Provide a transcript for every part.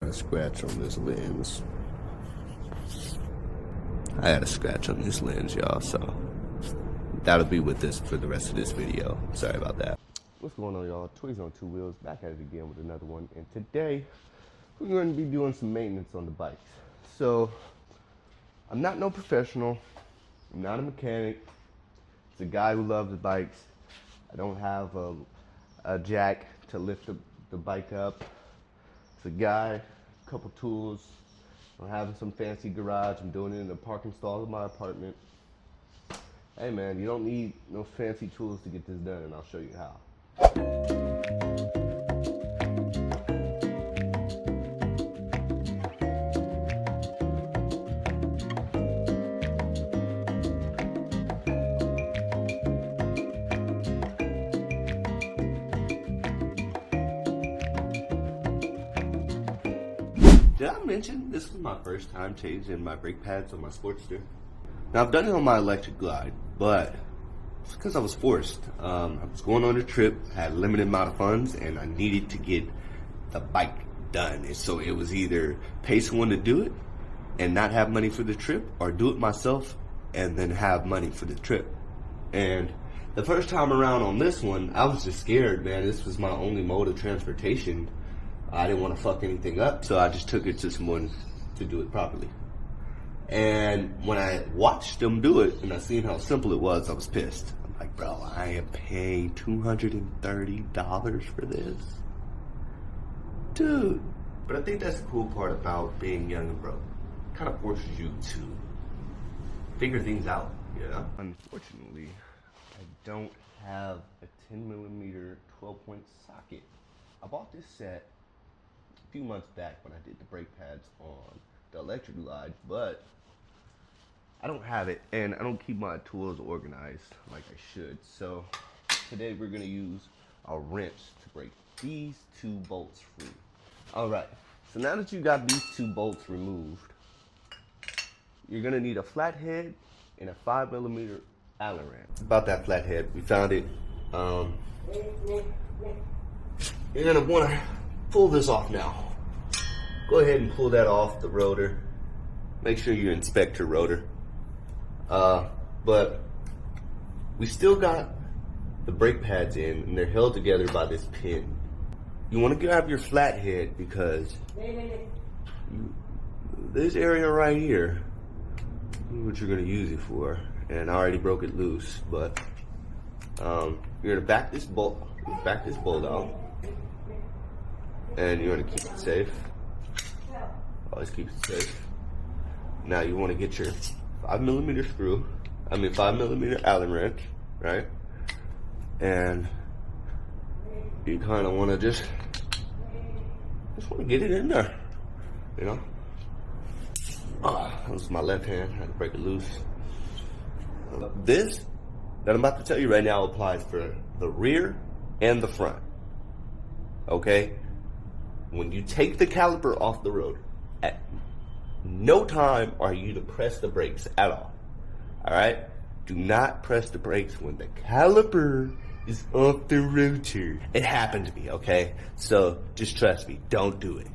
a scratch on this lens. I had a scratch on this lens, y'all, so that'll be with this for the rest of this video. Sorry about that. What's going on, y'all? Twigs on Two Wheels, back at it again with another one. And today, we're going to be doing some maintenance on the bikes. So, I'm not no professional. I'm not a mechanic. It's a guy who loves bikes. I don't have a jack to lift the bike up. It's a guy, a couple tools. I'm having some fancy garage. I'm doing it in the parking stall of my apartment. Hey man, you don't need no fancy tools to get this done, and I'll show you how. Did I mention this was my first time changing my brake pads on my Sportster? Now I've done it on my electric glide, but it's because I was forced. I was going on a trip, had a limited amount of funds, and I needed to get the bike done. And so it was either pay someone to do it and not have money for the trip, or do it myself and then have money for the trip. And the first time around on this one, I was just scared, man. This was my only mode of transportation. I didn't want to fuck anything up, so I just took it to someone to do it properly. And when I watched them do it and I seen how simple it was, I was pissed. I'm like, bro, I am paying $230 for this? Dude. But I think that's the cool part about being young and broke. It kind of forces you to figure things out, you know? Unfortunately, I don't have a 10mm 12-point socket. I bought this set a few months back when I did the brake pads on the electric glide, but I don't have it, and I don't keep my tools organized like I should. So today we're gonna use a wrench to break these two bolts free. All right, so now that you got these two bolts removed, you're gonna need a flathead and a 5mm Allen wrench. About that flathead, we found it. You're gonna wanna pull this off now. Go ahead and pull that off the rotor. Make sure you inspect your rotor. But we still got the brake pads in, and they're held together by this pin. You want to grab your flathead because this area right here is what you're going to use it for. And I already broke it loose, but you're going to back this bolt out, and you're going to keep it safe. Always keep it safe. Now you want to get your 5mm Allen wrench, right? And you kind of want to just want to get it in there, you know? That was my left hand. I had to break it loose. This that I'm about to tell you right now applies for the rear and the front. Okay? When you take the caliper off the rotor, at no time are you to press the brakes at all. Alright? Do not press the brakes when the caliper is off the rotor. It happened to me, okay? So just trust me, don't do it.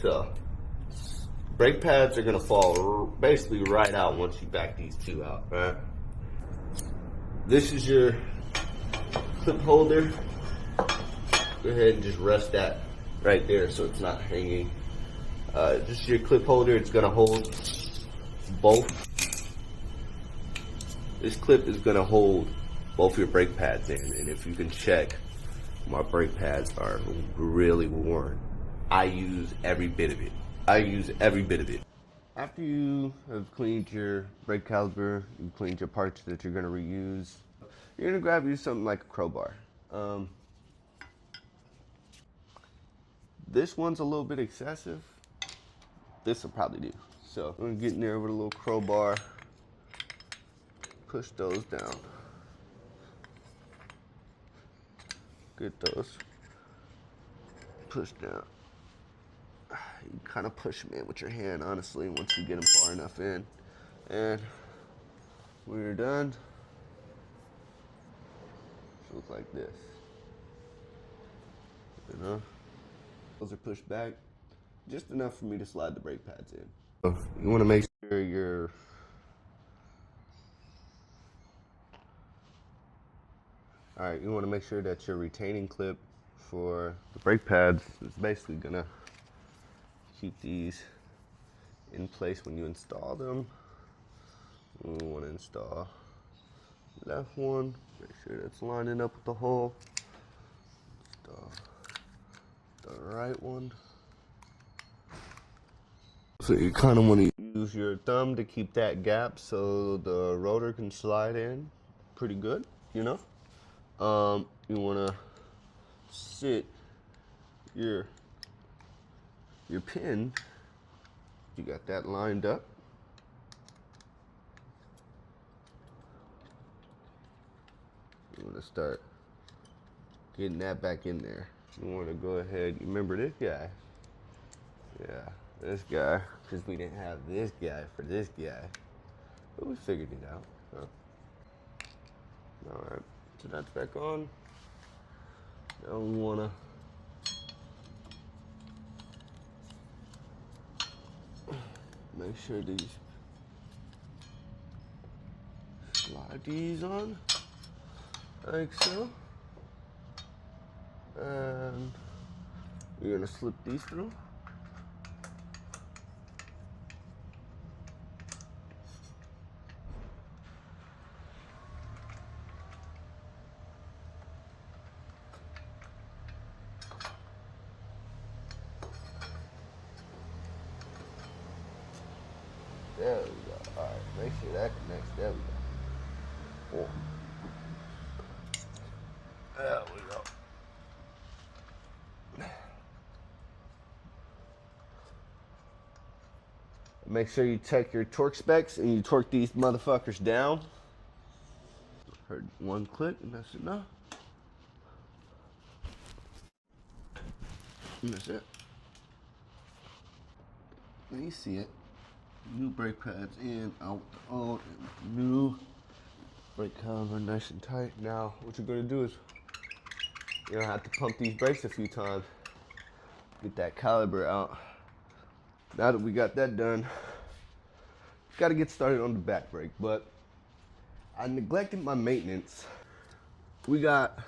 So brake pads are gonna fall basically right out once you back these two out, right? This is your clip holder. Go ahead and just rest that right there so it's not hanging. Just your clip holder, it's gonna hold both. This clip is gonna hold both your brake pads in, and if you can check, my brake pads are really worn. I use every bit of it. After you have cleaned your brake caliper, you've cleaned your parts that you're gonna reuse, you're gonna grab you something like a crowbar. This one's a little bit excessive. This will probably do. So I'm gonna get in there with a little crowbar, push those down. Get those pushed down. You kind of push them in with your hand, honestly, once you get them far enough in. And when you're done, it looks like this. Those are pushed back just enough for me to slide the brake pads in. You want to make sure your you want to make sure that your retaining clip for the brake pads is basically gonna keep these in place when you install them. We want to install left one, make sure that's lining up with the hole. Install the right one. So you kind of want to use your thumb to keep that gap so the rotor can slide in pretty good, you know. You want to sit your pin. You got that lined up. You want to start getting that back in there. You want to go ahead. You remember this guy? Yeah, this guy, because we didn't have this guy for this guy, but we figured it out. Huh? All right, so that's back on. Now we want to make sure these slide these on like so, and we're gonna slip these through. There we go. All right, make sure that connects. There we go. There we go. Make sure you check your torque specs and you torque these motherfuckers down. Heard one click and that's enough. And that's it. Now you see it. New brake pads in, out the old, and new brake caliper nice and tight. Now what you're gonna do is you're gonna have to pump these brakes a few times. Get that caliper out. Now that we got that done, got to get started on the back brake, but I neglected my maintenance. We got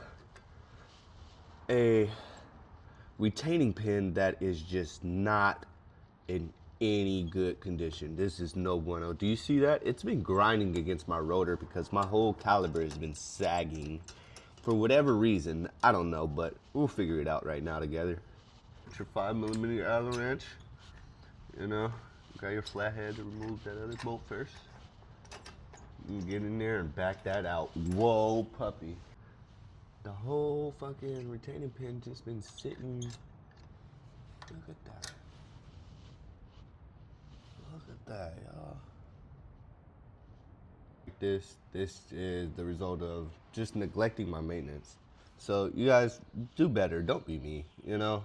a retaining pin that is just not in any good condition. This is no bueno. Do you see that? It's been grinding against my rotor because my whole caliper has been sagging for whatever reason. I don't know, but we'll figure it out right now together. It's your 5mm Allen wrench. You know, got your flathead to remove that other bolt first. You can get in there and back that out. Whoa, puppy. The whole fucking retaining pin just been sitting. Look at that. Look at that, y'all. This is the result of just neglecting my maintenance. So you guys do better. Don't be me, you know?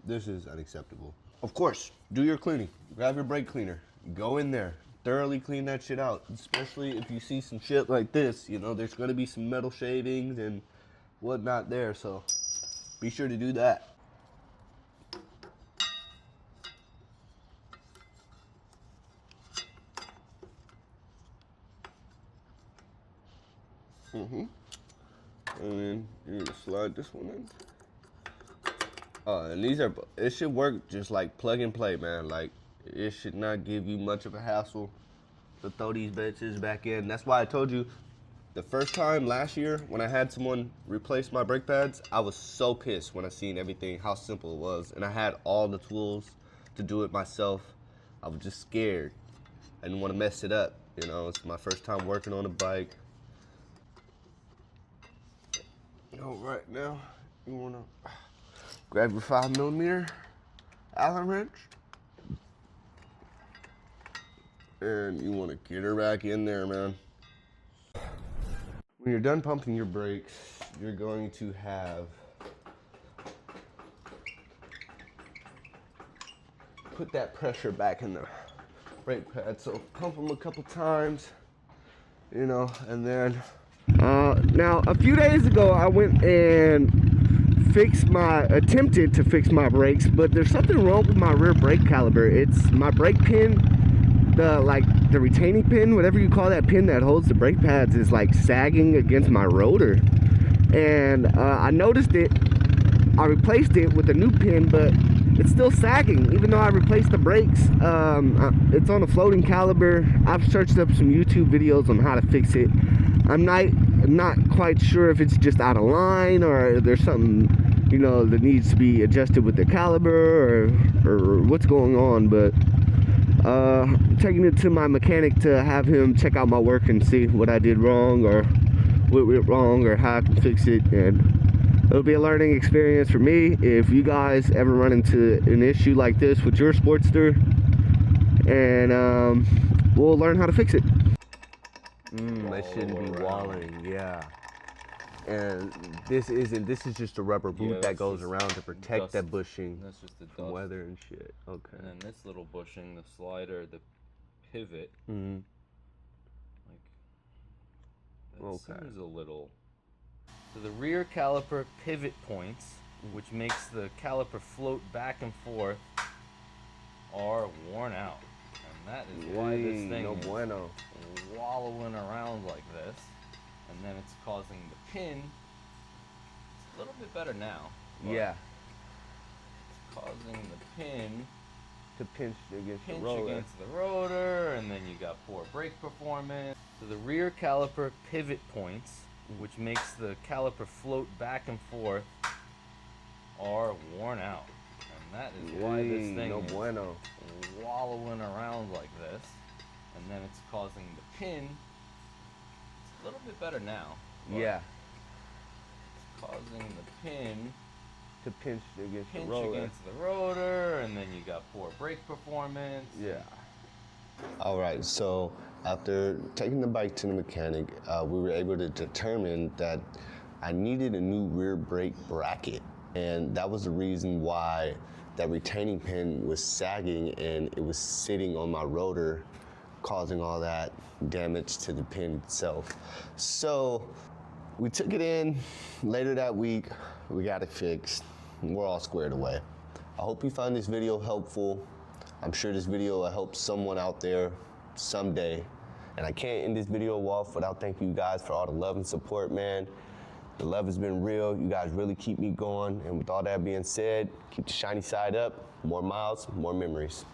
This is unacceptable. Of course, do your cleaning. Grab your brake cleaner. Go in there. Thoroughly clean that shit out. Especially if you see some shit like this. You know, there's going to be some metal shavings and whatnot there. So be sure to do that. And then you're gonna slide this one in. And these are, it should work just like plug and play, man. Like, it should not give you much of a hassle to throw these bitches back in. That's why I told you the first time last year when I had someone replace my brake pads, I was so pissed when I seen everything, how simple it was. And I had all the tools to do it myself. I was just scared. I didn't want to mess it up. You know, it's my first time working on a bike. Right now, you wanna grab your 5mm Allen wrench, and you wanna get her back in there, man. When you're done pumping your brakes, you're going to have put that pressure back in the brake pad. So pump them a couple times, you know, and then now, a few days ago, I went and attempted to fix my brakes, but there's something wrong with my rear brake caliper. It's my brake pin, the retaining pin, whatever you call that pin that holds the brake pads, is like sagging against my rotor. And I noticed it. I replaced it with a new pin, but it's still sagging even though I replaced the brakes. It's on a floating caliber. I've searched up some YouTube videos on how to fix it. I'm not quite sure if it's just out of line or there's something, you know, that needs to be adjusted with the caliber or what's going on. But I'm taking it to my mechanic to have him check out my work and see what I did wrong or what went wrong or how I can fix it. And it'll be a learning experience for me. If you guys ever run into an issue like this with your Sportster, and we'll learn how to fix it. That shouldn't be walling, yeah. And this is just a rubber boot that goes around to protect dust. that bushing That's just the from dust. weather and shit. Okay. And then this little bushing, the slider, the pivot, Mm-hmm. like that seems a little. So the rear caliper pivot points, which makes the caliper float back and forth, are worn out. And that is why this thing no is bueno. wallowing around like this. And then it's causing the pin, it's a little bit better now. Yeah. It's causing the pin To pinch against the rotor. against the rotor, and then you got poor brake performance. So the rear caliper pivot points, which makes the caliper float back and forth, are worn out. And that is why this thing no is bueno. wallowing around like this. And then it's causing the pin, it's a little bit better now. Yeah. It's causing the pin To pinch against the rotor. against the rotor, and then you got poor brake performance. Yeah. All right, so after taking the bike to the mechanic, we were able to determine that I needed a new rear brake bracket. And that was the reason why that retaining pin was sagging and it was sitting on my rotor, causing all that damage to the pin itself. So we took it in later that week, we got it fixed, and we're all squared away. I hope you found this video helpful. I'm sure this video will help someone out there someday. And I can't end this video off without thanking you guys for all the love and support, man. The love has been real. You guys really keep me going. And with all that being said, keep the shiny side up. More miles, more memories.